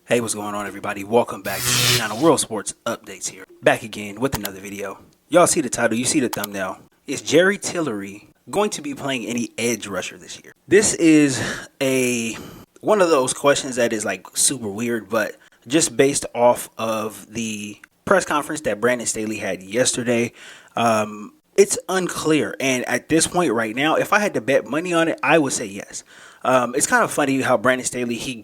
Hey, what's going on, everybody? Welcome back to the channel. World Sports Updates here. Back again with another video. Y'all see the title, you see the thumbnail. Is Jerry Tillery going to be playing any edge rusher this year? This is one of those questions that is like super weird, but just based off of the press conference that Brandon Staley had yesterday, it's unclear. And at this point right now, if I had to bet money on it, I would say yes. It's kind of funny how Brandon Staley, he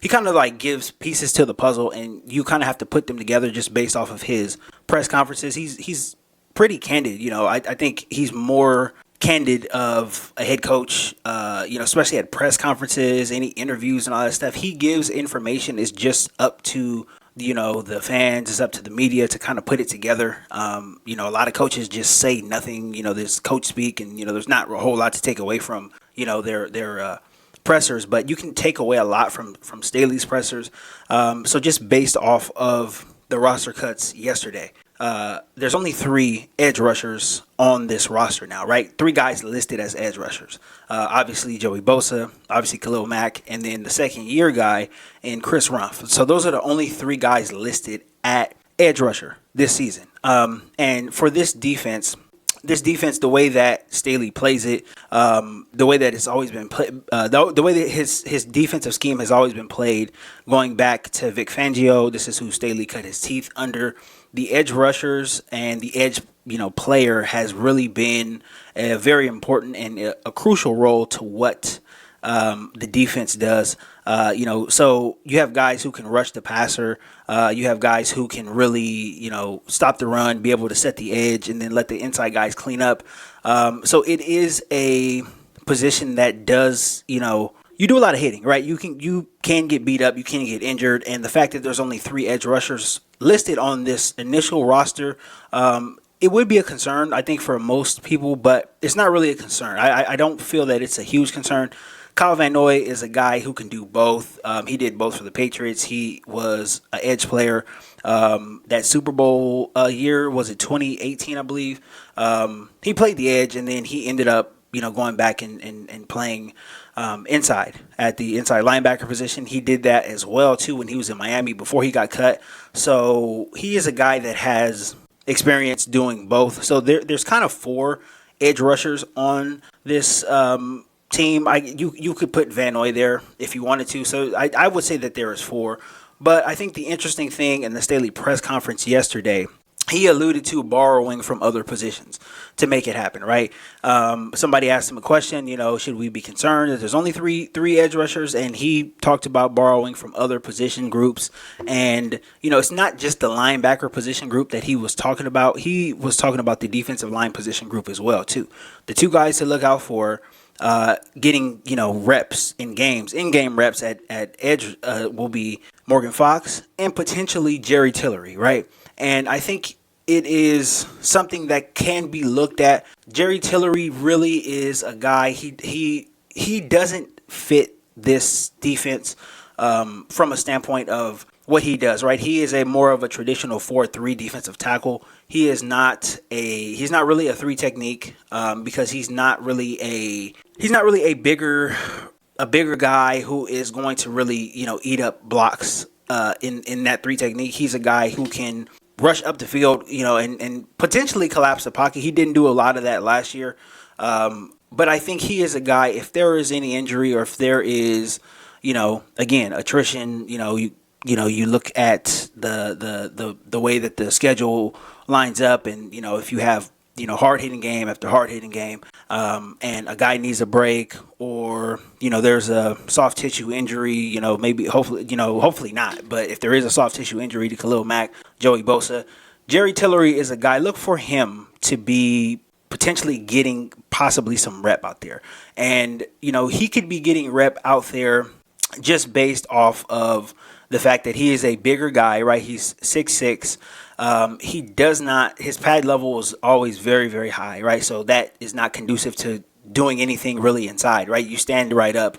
kind of like gives pieces to the puzzle, and you kind of have to put them together just based off of his press conferences. He's pretty candid. I think he's more candid of a head coach, especially at press conferences, any interviews and all that stuff. He gives information. It's just up to the fans, it's up to the media to kind of put it together. A lot of coaches just say nothing. There's coach speak, and there's not a whole lot to take away from their pressers, but you can take away a lot from Staley's pressers. So just based off of the roster cuts yesterday, there's only 3 edge rushers on this roster now, right? 3 guys listed as edge rushers. Obviously Joey Bosa, obviously Khalil Mack, and then the second-year guy in Chris Rumph. So those are the only 3 guys listed at edge rusher this season. And for this defense, the way that Staley plays it, the way that it's always been played, the way that his defensive scheme has always been played, going back to Vic Fangio, this is who Staley cut his teeth under. The edge rushers and the edge, player has really been a very important and a crucial role to what the defense does. So you have guys who can rush the passer. You have guys who can really, stop the run, be able to set the edge, and then let the inside guys clean up. So it is a position that does, you do a lot of hitting, right? You can get beat up, you can get injured, and the fact that there's only 3 edge rushers listed on this initial roster, it would be a concern, I think, for most people, but it's not really a concern. I don't feel that it's a huge concern. Kyle Van Noy is a guy who can do both. He did both for the Patriots. He was an edge player. That Super Bowl year, was it 2018, I believe? He played the edge, and then he ended up, going back and playing inside at the inside linebacker position. He did that as well, too, when he was in Miami before he got cut. So he is a guy that has experience doing both. So there's kind of 4 edge rushers on this team. You could put Van Noy there if you wanted to. So I would say that there is 4. But I think the interesting thing in the Staley press conference yesterday, he alluded to borrowing from other positions to make it happen, right? Somebody asked him a question, should we be concerned that there's only three edge rushers? And he talked about borrowing from other position groups. And, it's not just the linebacker position group that he was talking about. He was talking about the defensive line position group as well, too. The 2 guys to look out for getting, reps in games, in-game reps at edge will be Morgan Fox and potentially Jerry Tillery, right? And I think it is something that can be looked at. Jerry Tillery really is a guy, he doesn't fit this defense from a standpoint of what he does, right? He is more of a traditional 4-3 defensive tackle. He's not really a 3 technique because he's not really a bigger guy who is going to really, eat up blocks in that 3 technique. He's a guy who can rush up the field, and potentially collapse the pocket. He didn't do a lot of that last year. But I think he is a guy, if there is any injury or if there is, again, attrition, you look at the way that the schedule lines up, and if you have hard hitting game after hard hitting game, and a guy needs a break, or there's a soft tissue injury, maybe hopefully not, but if there is a soft tissue injury to Khalil Mack, Joey Bosa, Jerry Tillery is a guy. Look for him to be potentially getting possibly some rep out there, and he could be getting rep out there just based off of the fact that he is a bigger guy, right? He's 6'6". He does not, his pad level is always very, very high, right? So that is not conducive to doing anything really inside, right? You stand right up,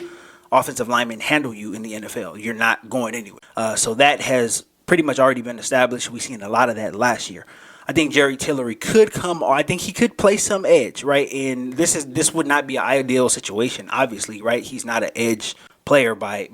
offensive linemen handle you in the NFL. You're not going anywhere. So that has pretty much already been established. We've seen a lot of that last year. I think Jerry Tillery could come, or I think he could play some edge, right? And this would not be an ideal situation, obviously, right? He's not an edge player by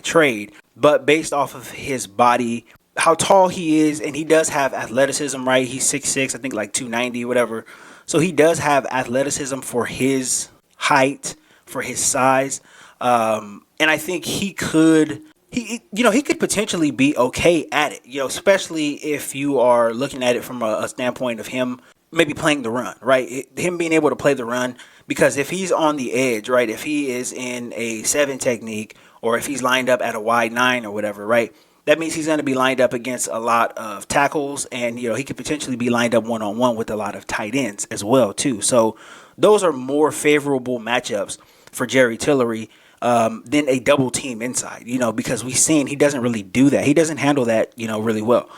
trade, but based off of his body, how tall he is, and he does have athleticism, right? He's 6'6", I think like 290, whatever. So he does have athleticism for his height, for his size, and I think he could. He could potentially be okay at it, especially if you are looking at it from a standpoint of him maybe playing the run, right? Him being able to play the run, because if he's on the edge, right, if he is in a 7 technique, or if he's lined up at a wide 9 or whatever, right, that means he's going to be lined up against a lot of tackles, and he could potentially be lined up one-on-one with a lot of tight ends as well too. So those are more favorable matchups for Jerry Tillery than a double team inside, because we've seen he doesn't really do that. He doesn't handle that, really well.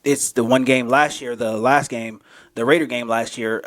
It's the one game last year, the last game, the Raider game last year,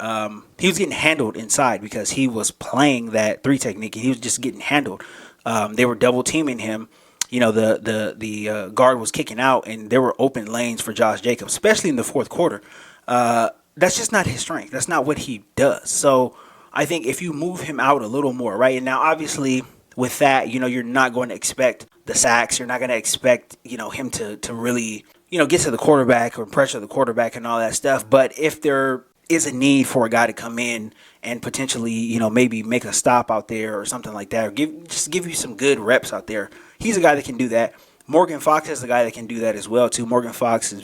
he was getting handled inside because he was playing that 3 technique, and he was just getting handled. They were double teaming him. The guard was kicking out, and there were open lanes for Josh Jacobs, especially in the fourth quarter. That's just not his strength. That's not what he does. So I think if you move him out a little more, right? And now, obviously, with that, you're not going to expect the sacks. You're not going to expect, him to really, get to the quarterback or pressure the quarterback and all that stuff. But if there is a need for a guy to come in and potentially, maybe make a stop out there or something like that, or give you some good reps out there, he's a guy that can do that. Morgan Fox is a guy that can do that as well too. Morgan Fox is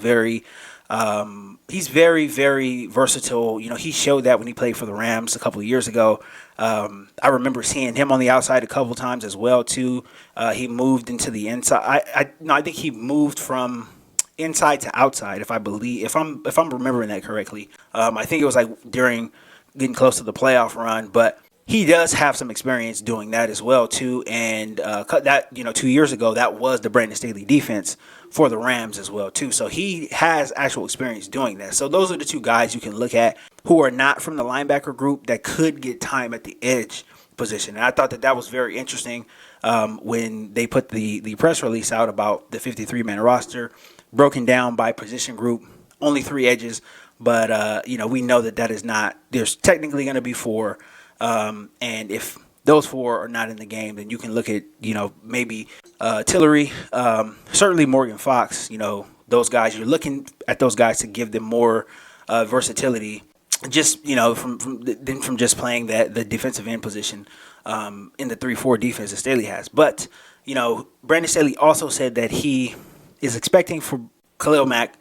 he's very, very versatile. He showed that when he played for the Rams a couple of years ago. I remember seeing him on the outside a couple times as well too. He moved into the inside. I think he moved from inside to outside, if I'm remembering that correctly. I think it was like during getting close to the playoff run, but he does have some experience doing that as well too. And that 2 years ago, that was the Brandon Staley defense for the Rams as well too. So he has actual experience doing that. So those are the 2 guys you can look at who are not from the linebacker group that could get time at the edge position. And I thought that was very interesting when they put the press release out about the 53-man roster, broken down by position group, only 3 edges. But, we know that is not, there's technically going to be 4. And if those 4 are not in the game, then you can look at, maybe Tillery, certainly Morgan Fox, those guys. You're looking at those guys to give them more versatility, just, from just playing the defensive end position in the 3-4 defense that Staley has. But, Brandon Staley also said that he is expecting for Khalil Mack,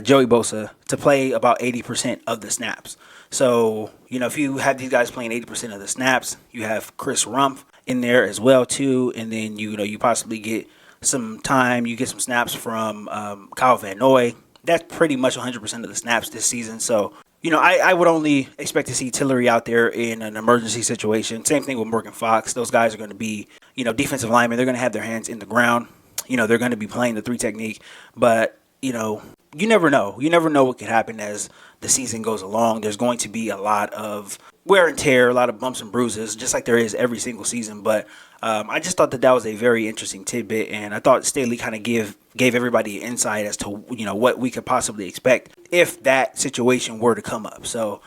Joey Bosa to play about 80% of the snaps. So, if you have these guys playing 80% of the snaps, you have Chris Rumph in there as well too, and then you possibly get some time, you get some snaps from Kyle Van Noy. That's pretty much 100% of the snaps this season. So, I would only expect to see Tillery out there in an emergency situation. Same thing with Morgan Fox. Those guys are going to be, defensive linemen. They're going to have their hands in the ground. They're going to be playing the 3 technique, but you never know. You never know what could happen as the season goes along. There's going to be a lot of wear and tear, a lot of bumps and bruises, just like there is every single season. But I just thought that was a very interesting tidbit, and I thought Staley kind of gave everybody insight as to what we could possibly expect if that situation were to come up. So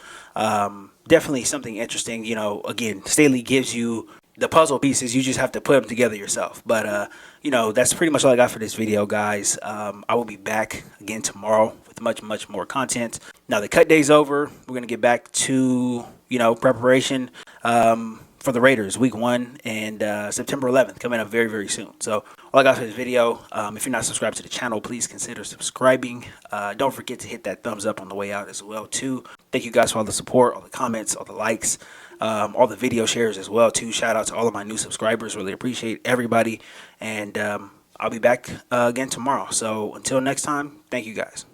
definitely something interesting. Again, Staley gives you the puzzle pieces. You just have to put them together yourself. But that's pretty much all I got for this video, guys. I will be back again tomorrow with much more content. Now the cut day's over. We're gonna get back to preparation for the Raiders week 1 and September 11th coming up very, very soon. So all I got for this video. If you're not subscribed to the channel, please consider subscribing. Don't forget to hit that thumbs up on the way out as well too. Thank you guys for all the support, all the comments, all the likes, all the video shares as well too. Shout out to all of my new subscribers. Really appreciate everybody. And I'll be back again tomorrow. So until next time, thank you guys.